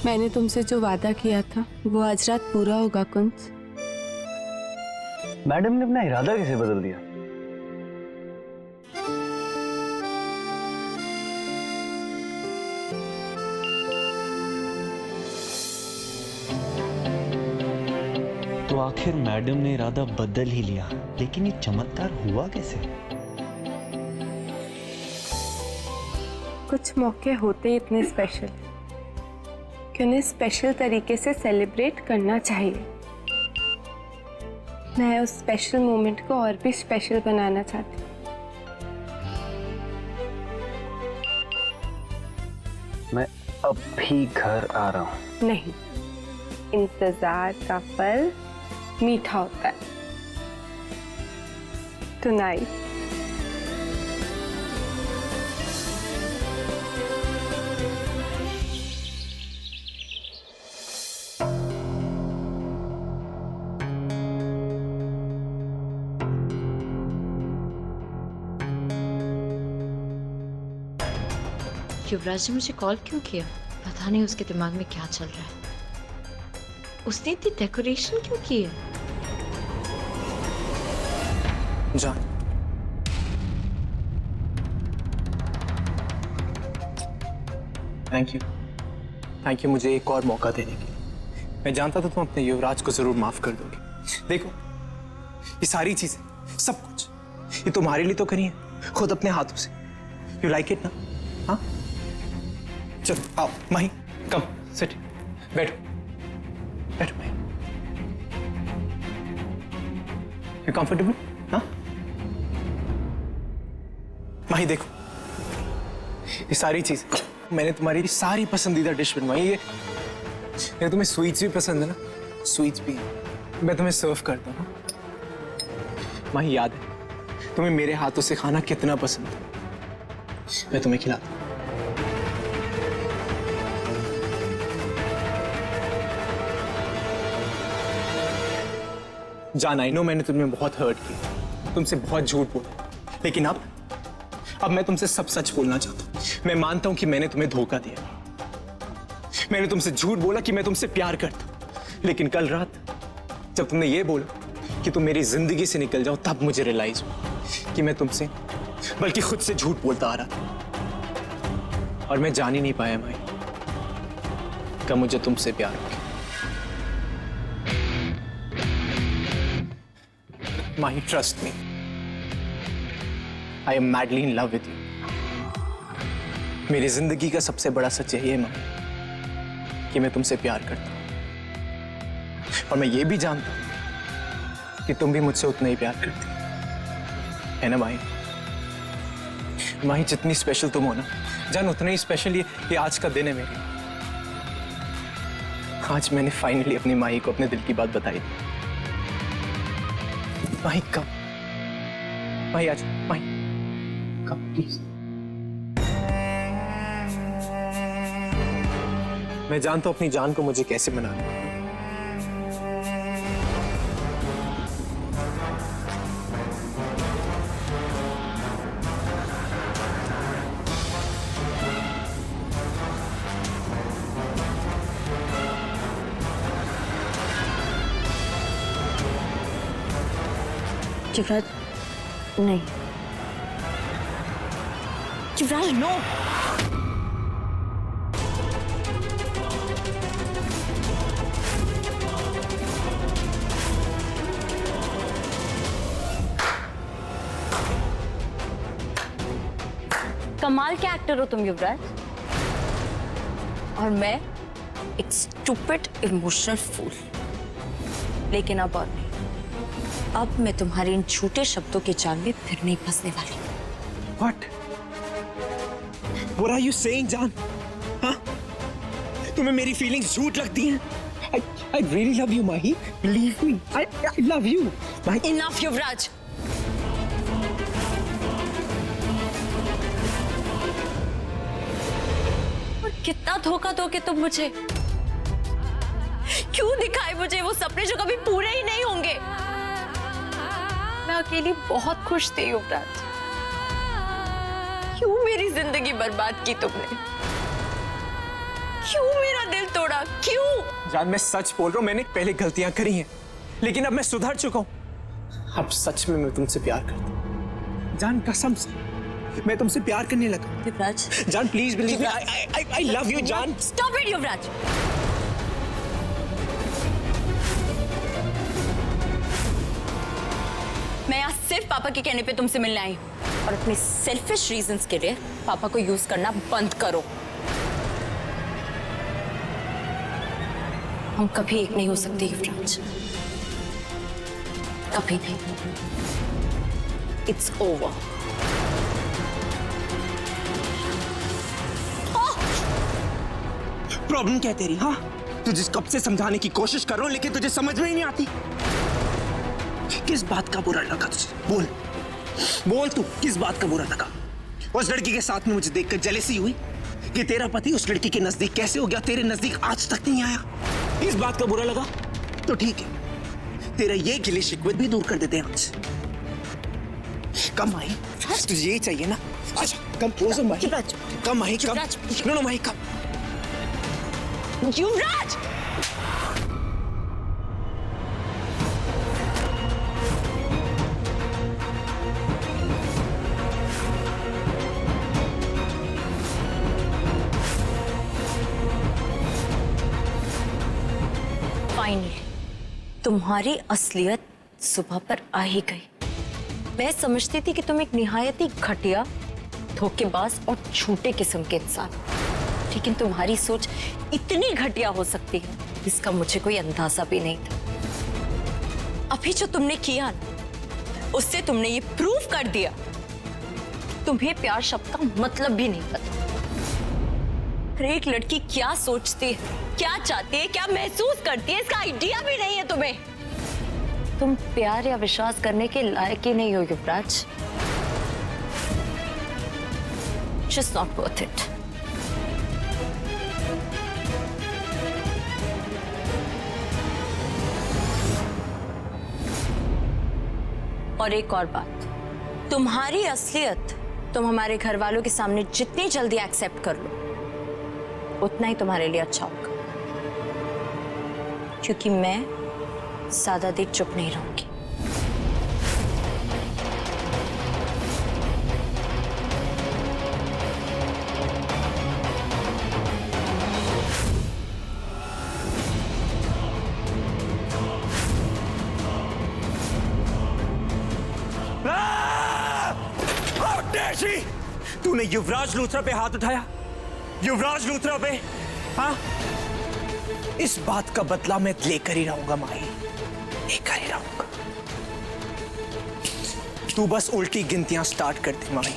मैंने तुमसे जो वादा किया था वो आज रात पूरा होगा कुंज। मैडम ने अपना इरादा कैसे बदल दिया? तो आखिर मैडम ने इरादा बदल ही लिया, लेकिन ये चमत्कार हुआ कैसे? कुछ मौके होते ही इतने स्पेशल कि उन्हें स्पेशल तरीके से सेलिब्रेट करना चाहिए। मैं उस स्पेशल मोमेंट को और भी स्पेशल बनाना चाहती हूँ। मैं अभी घर आ रहा हूँ। नहीं, इंतजार का फल मीठा होता है। टुनाइट युवराज ने मुझे कॉल क्यों किया? पता नहीं उसके दिमाग में क्या चल रहा है। उसने इतनी डेकोरेशन क्यों की है? जान, थैंक यू मुझे एक और मौका देने के लिए। मैं जानता था तुम अपने युवराज को जरूर माफ कर दोगे। देखो, ये सारी चीजें, सब कुछ, ये तुम्हारे लिए तो करी है, खुद अपने हाथों से। यू लाइक इट ना? हाँ, चलो आओ माही, कम सिट, बैठो बैठो माही। You comfortable? हाँ माही, देखो ये सारी चीज मैंने तुम्हारी सारी पसंदीदा डिश बनवाई है। ये तुम्हें स्वीट्स भी पसंद है ना? स्वीट्स भी मैं तुम्हें सर्व करता हूँ। माही, याद है तुम्हें मेरे हाथों से खाना कितना पसंद है? मैं तुम्हें खिलाता हूँ। जान, आई नो मैंने तुम्हें बहुत हर्ट किया, तुमसे बहुत झूठ बोला, लेकिन अब मैं तुमसे सब सच बोलना चाहता हूँ। मैं मानता हूं कि मैंने तुम्हें धोखा दिया, मैंने तुमसे झूठ बोला कि मैं तुमसे प्यार करता हूं, लेकिन कल रात जब तुमने ये बोला कि तुम मेरी जिंदगी से निकल जाओ, तब मुझे रियलाइज हुआ कि मैं तुमसे बल्कि खुद से झूठ बोलता आ रहा था। और मैं जान ही नहीं पाया भाई कि मुझे तुमसे प्यार हो गया। Mahi, trust me, I am madly in love with you. मेरी जिंदगी का सबसे बड़ा सच यही है माही कि मैं तुमसे प्यार करता हूं, और मैं ये भी जानता हूं कि तुम भी मुझसे उतना ही प्यार करती है ना माही? माही, जितनी स्पेशल तुम हो ना जान, उतना ही स्पेशल ये आज का दिन है मेरे। आज मैंने फाइनली अपनी माही को अपने दिल की बात बताई। माही कब? माही आज, माही कब प्लीज? मैं जानता हूं अपनी जान को मुझे कैसे मनाना है। युवराज नहीं, युवराज नो। कमाल के एक्टर हो तुम युवराज, और मैं एक स्टूपिड इमोशनल फूल। लेकिन अब और नहीं, अब मैं तुम्हारे इन झूठे शब्दों के जाल में फिर नहीं फंसने वाली। What? What are you saying, जान? हाँ? तुम्हें मेरी फीलिंग्स झूठ लगती हैं? I really love you, Mahi. Believe me. I love you. Mahi. Enough, युवराज. और कितना धोखा दोगे तुम मुझे? क्यों दिखाए मुझे वो सपने जो कभी पूरे ही नहीं होंगे? मैं अकेली बहुत खुश थी युवराज। क्यों मेरी जिंदगी बर्बाद की तुमने? क्यों मेरा दिल तोड़ा, क्यों? जान मैं सच बोल रहा हूँ, मैंने पहले गलतियां करी हैं, लेकिन अब मैं सुधर चुका हूँ। अब सच में मैं तुमसे प्यार करता हूँ जान, कसम से मैं तुमसे प्यार करने लगा। युवराज, जान please believe me, I love you जान। स्टॉप इट युवराज। मैं आज सिर्फ पापा के कहने पे तुमसे मिलने आई हूँ, और अपने सेल्फिश रीजंस के लिए पापा को यूज करना बंद करो। हम कभी एक नहीं हो सकते युवराज, कभी नहीं। It's over. प्रॉब्लम क्या है तेरी? हाँ, तुझे कब से समझाने की कोशिश कर रहा हूँ, लेकिन तुझे समझ में ही नहीं आती। किस बात का बुरा लगा तुझे? बोल बोल, तू किस बात का बुरा लगा? उस लड़की के साथ में मुझे देखकर जेलसी हुई कि तेरा पति उस लड़की के नजदीक कैसे हो गया, तेरे नजदीक आज तक नहीं आया। इस बात का बुरा लगा तो ठीक है, तेरा ये गिले शिकवे भी दूर कर देते हैं आज। कम माही, तुझे यही चाहिए ना? अच्छा कम पोज माही, कम माही, कम। नो नो माही, कम। युवराज! फाइनली तुम्हारी असलियत सुबह पर आ ही गई। मैं समझती थी कि तुम एक निहायत ही घटिया, धोखेबाज और झूठे किस्म के इंसान, लेकिन तुम्हारी सोच इतनी घटिया हो सकती है इसका मुझे कोई अंदाजा भी नहीं था। अभी जो तुमने किया ना, उससे तुमने ये प्रूव कर दिया कि तुम्हें प्यार शब्द का मतलब भी नहीं पता। हर एक लड़की क्या सोचती है, क्या चाहती है, क्या महसूस करती है, इसका आइडिया भी नहीं है तुम्हें। तुम प्यार या विश्वास करने के लायक ही नहीं हो युवराज। Just not worth it. और एक और बात, तुम्हारी असलियत तुम हमारे घर वालों के सामने जितनी जल्दी एक्सेप्ट कर लो, उतना ही तुम्हारे लिए अच्छा होगा, क्योंकि मैं ज्यादा देर चुप नहीं रहूंगी। तूने युवराज लूथरा पे हाथ उठाया, युवराज लूथरा पे, हाँ? इस बात का बदला मैं लेकर ही रहूंगा माही, लेकर ही रहूंगा। तू बस उल्टी गिनतियां स्टार्ट कर दे माही।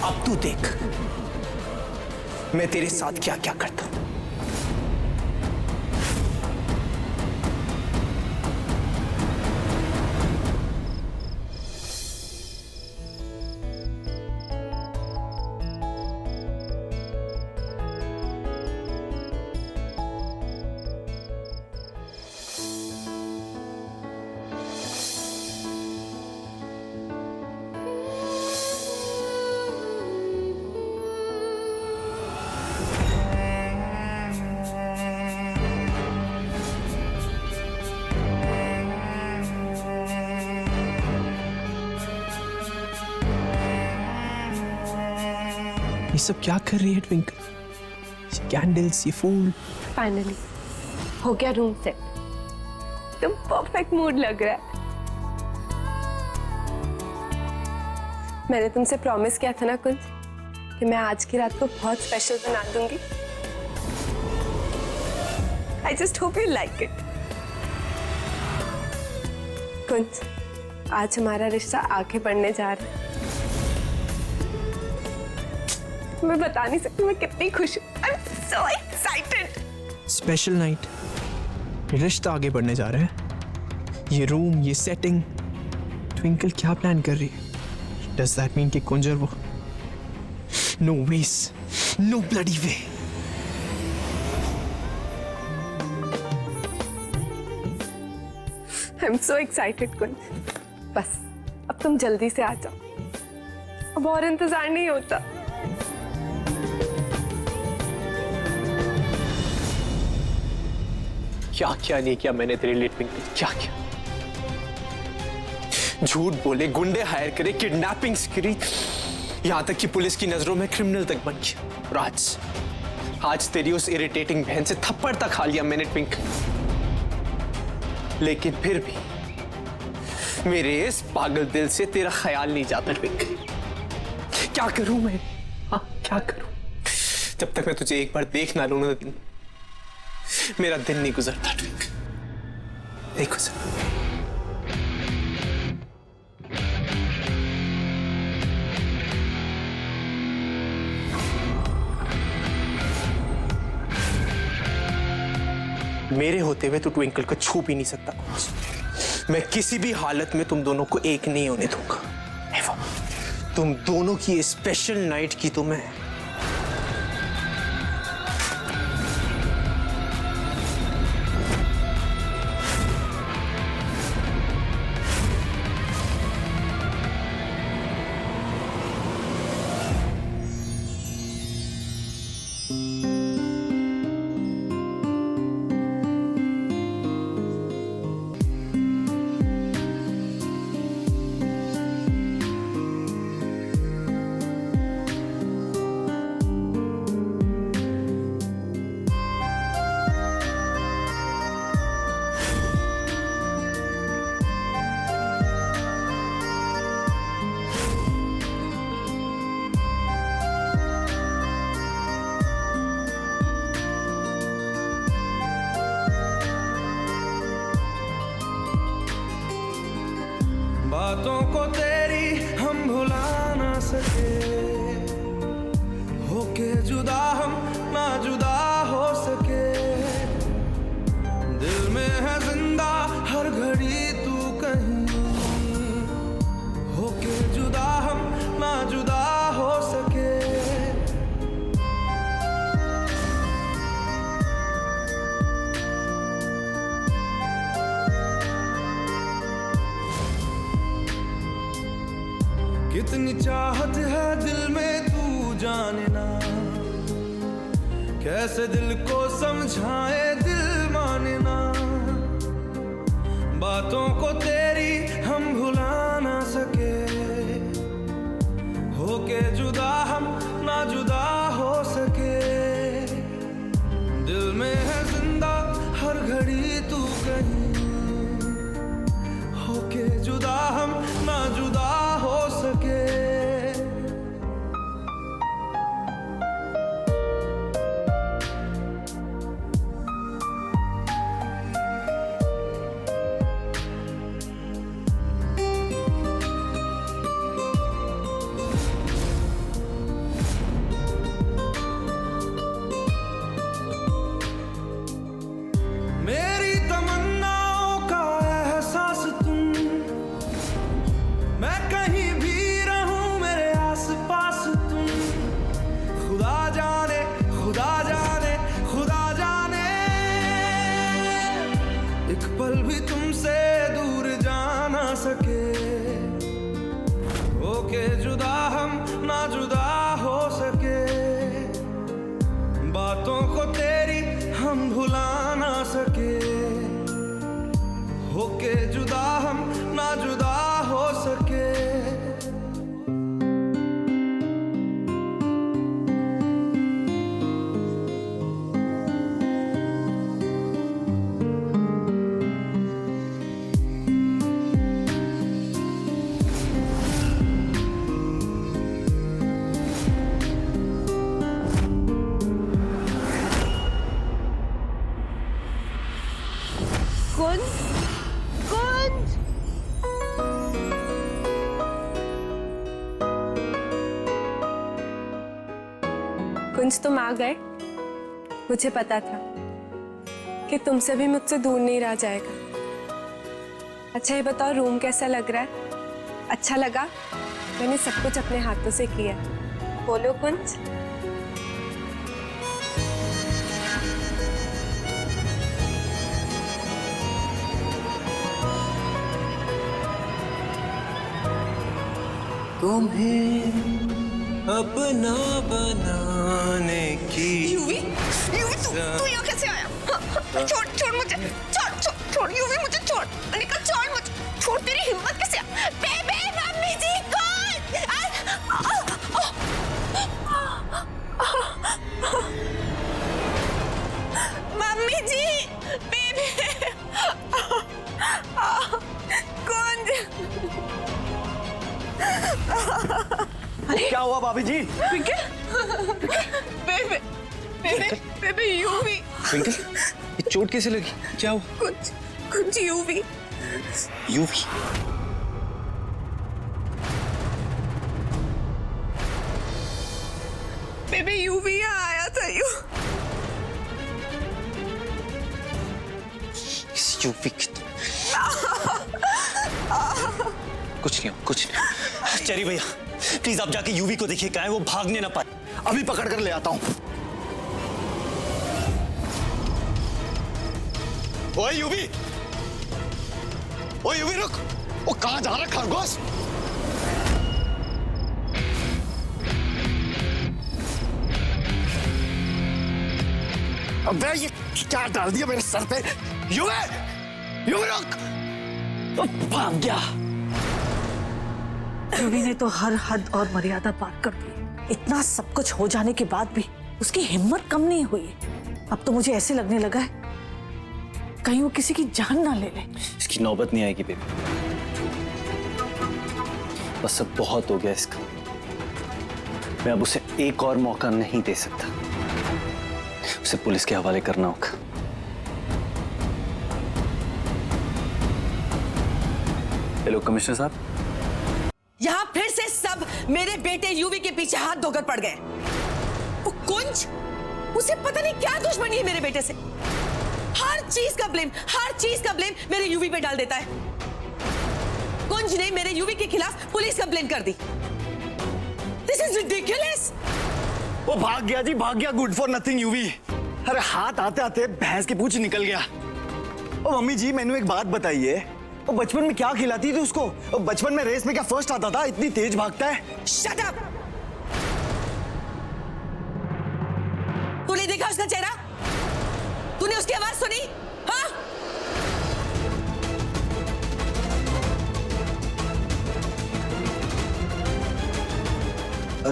अब तू देख मैं तेरे साथ क्या क्या करता हूं। ये सब क्या कर रही है ट्विंकल? ये कैंडल्स, ये फूल। फाइनली हो गया रूम सेट। तुम परफेक्ट मूड लग रहा है। मैंने तुमसे प्रॉमिस किया था ना कुंज कि मैं आज की रात को बहुत स्पेशल बना दूंगी। I just hope you like it. Kunj, आज हमारा रिश्ता आगे बढ़ने जा रहा है। मैं बता नहीं सकती मैं कितनी खुश हूँ। I am so excited. Special night, रिश्ता आगे बढ़ने जा रहा है। ये रूम, ये सेटिंग, ट्विंकल क्या प्लान कर रही है? Does that mean कि कुंजर वो? No ways, no bloody way. I'm so excited कुंज। बस अब तुम जल्दी से आ जाओ, अब और इंतजार नहीं होता। क्या क्या नहीं किया मैंने तेरे लिए ट्विंकल, क्या क्या। झूठ बोले, गुंडे हायर करे, किडनैपिंग्स करी, यहां तक कि पुलिस की नजरों में क्रिमिनल तक बन गया। और आज तेरी उस इरिटेटिंग बहन से थप्पड़ तक खा लिया मैंने ट्विंकल। लेकिन फिर भी मेरे इस पागल दिल से तेरा ख्याल नहीं जाता ट्विंकल। क्या करूं मैं? हाँ, क्या करूं? जब तक मैं तुझे एक बार देख ना लूं ना, मेरा दिन नहीं गुजरता ट्विंकल, नहीं गुजरता। मेरे होते हुए तू ट्विंकल को छू भी नहीं सकता। मैं किसी भी हालत में तुम दोनों को एक नहीं होने दूंगा। तुम दोनों की स्पेशल नाइट की तो मैं बातों को तेरी हम भुला ना सके, होके जुदा हम ना जुदा हो सके। दिल में है जिंदा हर घड़ी तू कहीं, होके जुदा हम ना जुदा हो सके। कितनी चाहत है दिल में तू जाने ना, कैसे दिल को समझाए दिल माने ना। बातों को तेरी हम भुला ना सके, होके जुदा हम ना जुदा हो सके। दिल में है जिंदा हर घड़ी तू कहीं, होके जुदा हम ना जुदा हो सके। मेरी तमन्नाओं का एहसास तुम, मैं कहीं भी रहूं मेरे आसपास तुम। खुदा जाने खुदा जाने खुदा जाने, एक पल भी तुमसे दूर जा ना सके। होके जुदा हम ना जुदा हो सके, बातों को तेरी हम भुला ना सके। होके जुदा हम ना जुदा हो सके। कुंज, कुंज, कुंज तुम आ गए। मुझे पता था कि तुमसे भी मुझसे दूर नहीं रहा जाएगा। अच्छा ये बताओ, रूम कैसा लग रहा है? अच्छा लगा? मैंने सब कुछ अपने हाथों से किया। बोलो कुंज। तुम्हें अपना बनाने की यूवी, तू यहाँ कैसे आया? छोड़ छोड़ मुझे, छोड़ यूवी, मुझे छोड़, अनिका छोड़ मुझे, छोड़, तेरी हिम्मत कैसे? बेबे, मम्मी जी कौन? मम्मी जी, बेबे, कौन? क्या हुआ भाभी जी? बेबे, बेबे, बेबे यूवी, ट्विंकल, ये चोट कैसे लगी? क्या हुआ? कुछ यूवी। यूवी? बेबे यूवी यहाँ आया था यूवी कुछ नहीं हो, कुछ नहीं। चेरी भैया प्लीज आप जाके यूवी को देखिए, कहाँ है वो भागने ना पाए। अभी पकड़ कर ले आता हूँ। ओए यूवी, ओए यूवी रुक। वो कहाँ जा रहा है खरगोश? अबे ये क्या डाल दिया मेरे सर पे? यूवी, यूवी रुक। वो भाग गया। यूवी ने तो हर हद और मर्यादा पार कर दी। इतना सब कुछ हो जाने के बाद भी उसकी हिम्मत कम नहीं हुई। अब तो मुझे ऐसे लगने लगा है कहीं वो किसी की जान ना ले ले। इसकी नौबत नहीं आएगी बेबी, बस अब बहुत हो गया इसका। मैं अब उसे एक और मौका नहीं दे सकता, उसे पुलिस के हवाले करना होगा। हेलो कमिश्नर साहब। यहाँ फिर से सब मेरे बेटे यूवी के पीछे हाथ धोकर पड़ गए। वो कुंज, उसे पता नहीं क्या दुश्मनी है मेरे बेटे से। हर चीज का ब्लेम मेरे यूवी पे डाल देता है। कुंज ने मेरे यूवी के खिलाफ पुलिस कंप्लेन कर दी। This is ridiculous. वो भाग गया जी, भाग गया। Good for nothing UV. अरे हाथ आते आते भैंस की पूंछ निकल गया। ओ मम्मी जी मैंने एक बात बताइए, वो बचपन में क्या खिलाती थी उसको? वो बचपन में रेस में क्या फर्स्ट आता था? इतनी तेज भागता है। Shut up. तूने देखा उसका चेहरा? तूने उसकी आवाज सुनी? हाँ?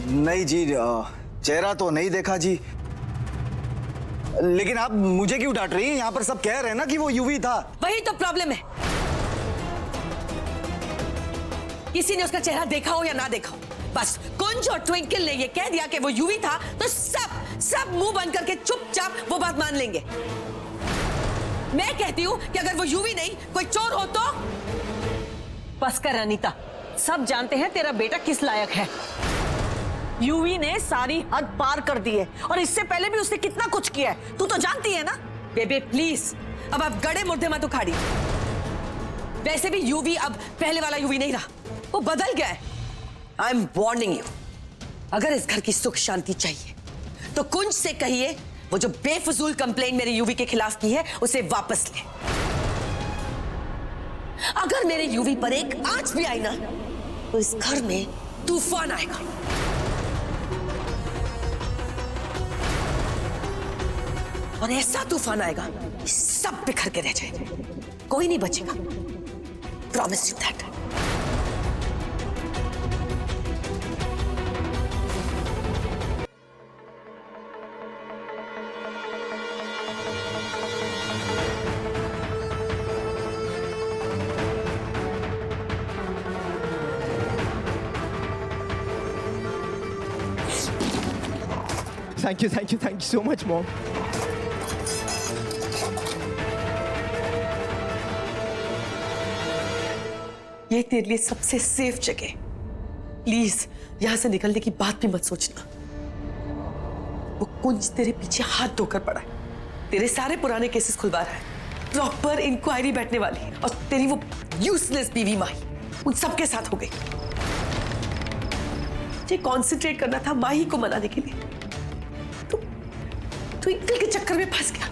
नहीं जी, चेहरा तो नहीं देखा जी। लेकिन आप मुझे क्यों डांट रही हैं? यहाँ पर सब कह रहे हैं ना कि वो यूवी था। वही तो प्रॉब्लम है। किसी ने उसका चेहरा देखा हो या ना देखा हो, बस कुंज और ट्विंकल ने ये कह दिया कि वो यूवी था तो सब मुंह बंद करके चुपचाप वो बात मान लेंगे। मैं कहती हूं कि अगर वो यूवी नहीं कोई चोर हो तो। बस कर अनीता, सब जानते हैं तेरा बेटा किस लायक है। यूवी ने सारी हद पार कर दी है और इससे पहले भी उसने कितना कुछ किया है, तू तो जानती है ना। बेबे प्लीज, अब आप गड़े मुर्दे मत उखाड़ी। वैसे भी यूवी अब पहले वाला यूवी नहीं रहा, वो बदल गया है। आई एम वार्निंग यू, अगर इस घर की सुख शांति चाहिए तो कुंज से कहिए वो जो बेफजूल कंप्लेन मेरे यूवी के खिलाफ की है उसे वापस ले। अगर मेरे यूवी पर एक आंच भी आई ना तो इस घर में तूफान आएगा। और ऐसा तूफान आएगा कि सब बिखर के रह जाएंगे, कोई नहीं बचेगा। Promise you that. Thank you so much, Mom. ये तेरे लिए सबसे सेफ जगह। प्लीज यहां से निकलने की बात भी मत सोचना। वो कुंज तेरे पीछे हाथ धोकर पड़ा है, तेरे सारे पुराने केसेस खुलवा रहा है, प्रॉपर इंक्वायरी बैठने वाली है, और तेरी वो यूजलेस बीवी माही उन सबके साथ हो गई। मुझे कॉन्सेंट्रेट करना था माही को मनाने के लिए, तो ट्विंकल के चक्कर में फंस गया।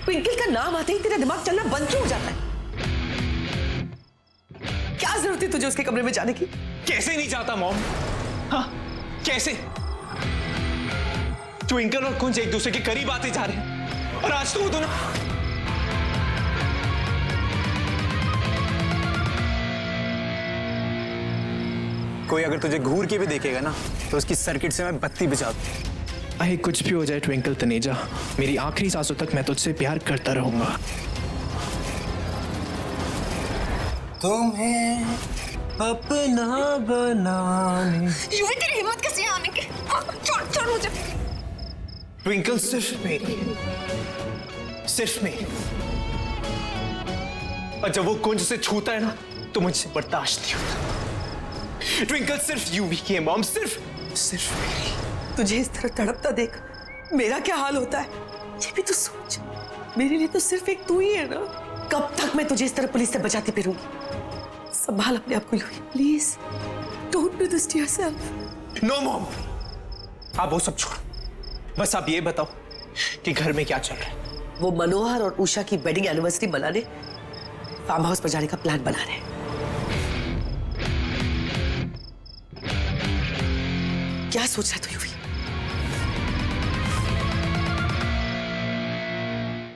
ट्विंकल का नाम आते ही तेरा दिमाग चलना बंद क्यों हो जाता है? क्या जरूरत है तुझे उसके कमरे में जाने की? कैसे नहीं चाहता मॉम? हाँ कैसे? ट्विंकल और कुंज एक दूसरे के करीब आते जा रहे हैं और आज तो वो दोनों कोई अगर तुझे घूर के भी देखेगा ना तो उसकी सर्किट से मैं बत्ती बुझा दूं। अरे कुछ भी हो जाए ट्विंकल तनेजा, मेरी आखिरी सांसों तक मैं तुझसे प्यार करता रहूंगा। तुम्हें अपना बनाने यूवी तेरी हिम्मत कैसे है आने की? छोड़ छोड़ मुझे। ट्विंकल सिर्फ मेरी, सिर्फ मेरी। और जब वो कुंज से छूता है ना तो मुझसे बर्दाश्त नहीं होता। ट्विंकल सिर्फ यूवी की है मॉम, सिर्फ मेरी। तुझे इस तरह तड़पता देख मेरा क्या हाल होता है ये भी तो सोच। मेरे लिए तो सिर्फ एक तू ही है ना। कब तक मैं तुझे इस तरह पुलिस से बचाती फिरूंगी? संभाल अपने आप को Yuvi, please don't do this to yourself. No mom, आप वो सब छोड़ो, बस आप ये बताओ कि घर में क्या चल रहा है। वो मनोहर और उषा की वेडिंग एनिवर्सरी मनाने फार्म हाउस पर जाने का प्लान बना रहे हैं। क्या सोच रहा है तू यूवी?